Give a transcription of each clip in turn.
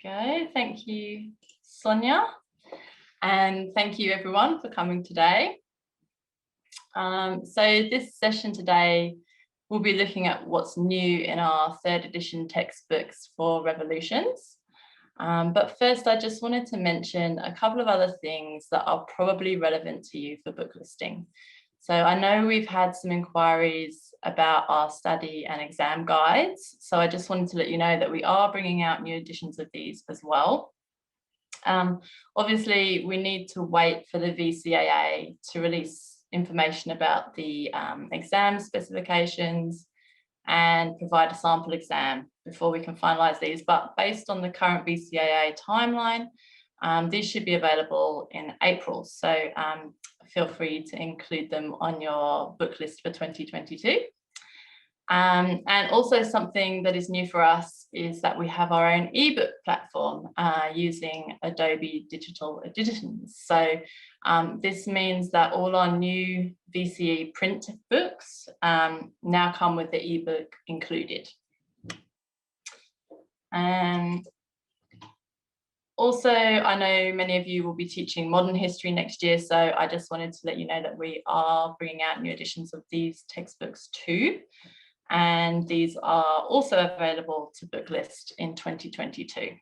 go. Thank you, Sonia. And thank you everyone for coming today. So this session today, we'll be looking at what's new in our third edition textbooks for Revolutions. But first, I just wanted to mention a couple of other things that are probably relevant to you for book listing. So I know we've had some inquiries about our study and exam guides. So I just wanted to let you know that we are bringing out new editions of these as well. Obviously, we need to wait for the VCE to release information about the exam specifications and provide a sample exam before we can finalise these. But based on the current VCE timeline, these should be available in April. So feel free to include them on your book list for 2022. And also something that is new for us is that we have our own ebook platform using Adobe Digital Editions. So this means that all our new VCE print books now come with the ebook included. And also, I know many of you will be teaching modern history next year, so I just wanted to let you know that we are bringing out new editions of these textbooks too. And these are also available to Booklist in 2022.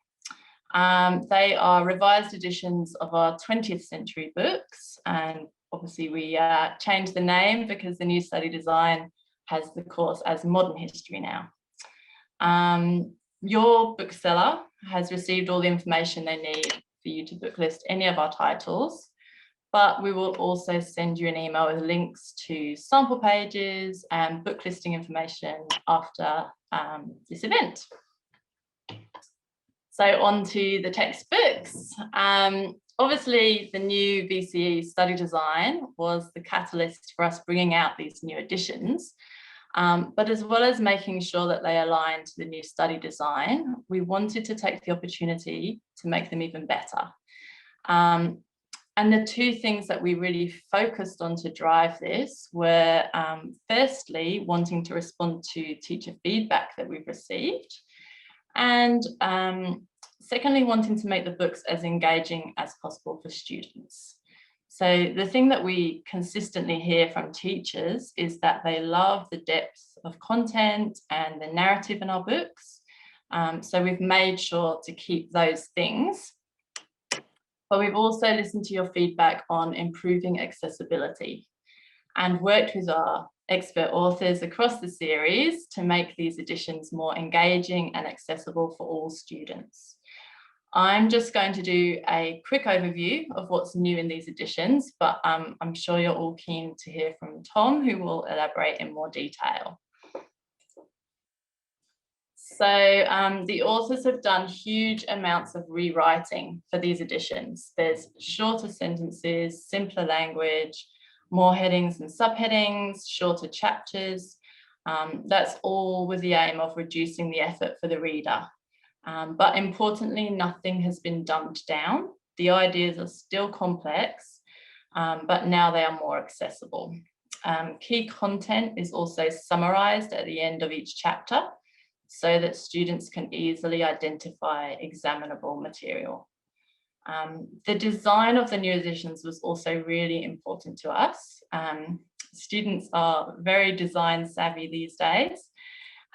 They are revised editions of our 20th century books, and obviously we changed the name because the new study design has the course as modern history now. Your bookseller has received all the information they need for you to booklist any of our titles, but we will also send you an email with links to sample pages and book listing information after this event. So on to the textbooks. Obviously, the new VCE study design was the catalyst for us bringing out these new editions. But as well as making sure that they align to the new study design, we wanted to take the opportunity to make them even better. And the two things that we really focused on to drive this were firstly, wanting to respond to teacher feedback that we've received, and secondly, wanting to make the books as engaging as possible for students. So the thing that we consistently hear from teachers is that they love the depth of content and the narrative in our books. So we've made sure to keep those things. But we've also listened to your feedback on improving accessibility and worked with our expert authors across the series to make these editions more engaging and accessible for all students. I'm just going to do a quick overview of what's new in these editions, but I'm sure you're all keen to hear from Tom, who will elaborate in more detail. So the authors have done huge amounts of rewriting for these editions. There's shorter sentences, simpler language, more headings and subheadings, shorter chapters. That's all with the aim of reducing the effort for the reader. But importantly, nothing has been dumbed down. The ideas are still complex, but now they are more accessible. Key content is also summarised at the end of each chapter, so that students can easily identify examinable material. The design of the new editions was also really important to us. Students are very design savvy these days,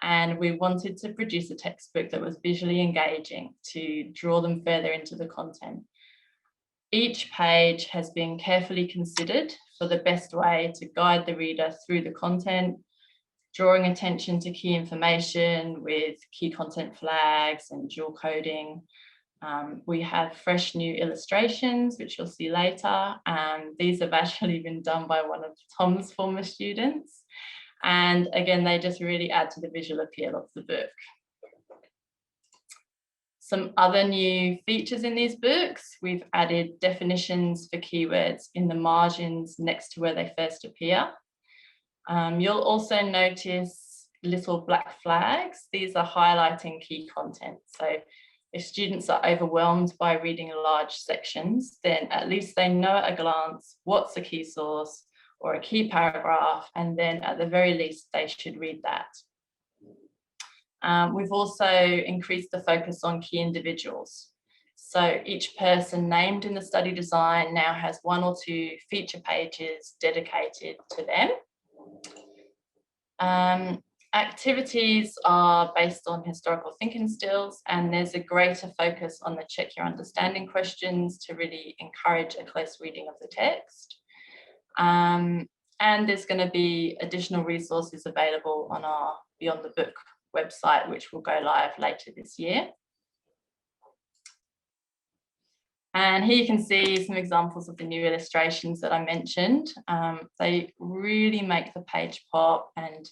and we wanted to produce a textbook that was visually engaging to draw them further into the content. Each page has been carefully considered for the best way to guide the reader through the content, drawing attention to key information with key content flags and dual coding. We have fresh new illustrations, which you'll see later. These have actually been done by one of Tom's former students. And again, they just really add to the visual appeal of the book. Some other new features in these books, we've added definitions for keywords in the margins next to where they first appear. You'll also notice little black flags. These are highlighting key content. So if students are overwhelmed by reading large sections, then at least they know at a glance what's a key source or a key paragraph, and then at the very least they should read that. We've also increased the focus on key individuals. So each person named in the study design now has 1 or 2 feature pages dedicated to them. Activities are based on historical thinking skills, and there's a greater focus on the check your understanding questions to really encourage a close reading of the text. And there's going to be additional resources available on our Beyond the Book website, which will go live later this year. And here you can see some examples of the new illustrations that I mentioned. They really make the page pop and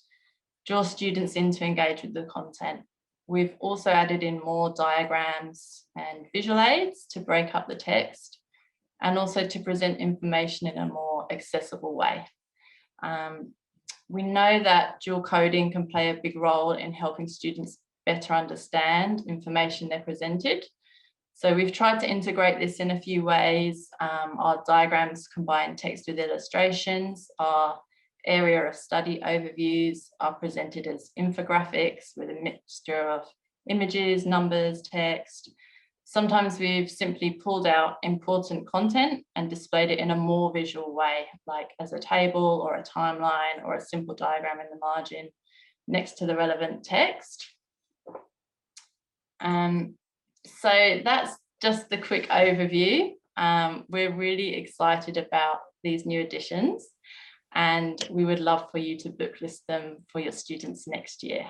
draw students in to engage with the content. We've also added in more diagrams and visual aids to break up the text, and also to present information in a more accessible way. We know that dual coding can play a big role in helping students better understand information they're presented. So we've tried to integrate this in a few ways. Our diagrams combine text with illustrations. Our area of study overviews are presented as infographics with a mixture of images, numbers, text. Sometimes we've simply pulled out important content and displayed it in a more visual way, like as a table or a timeline or a simple diagram in the margin next to the relevant text. So that's just the quick overview. We're really excited about these new additions, and we would love for you to booklist them for your students next year.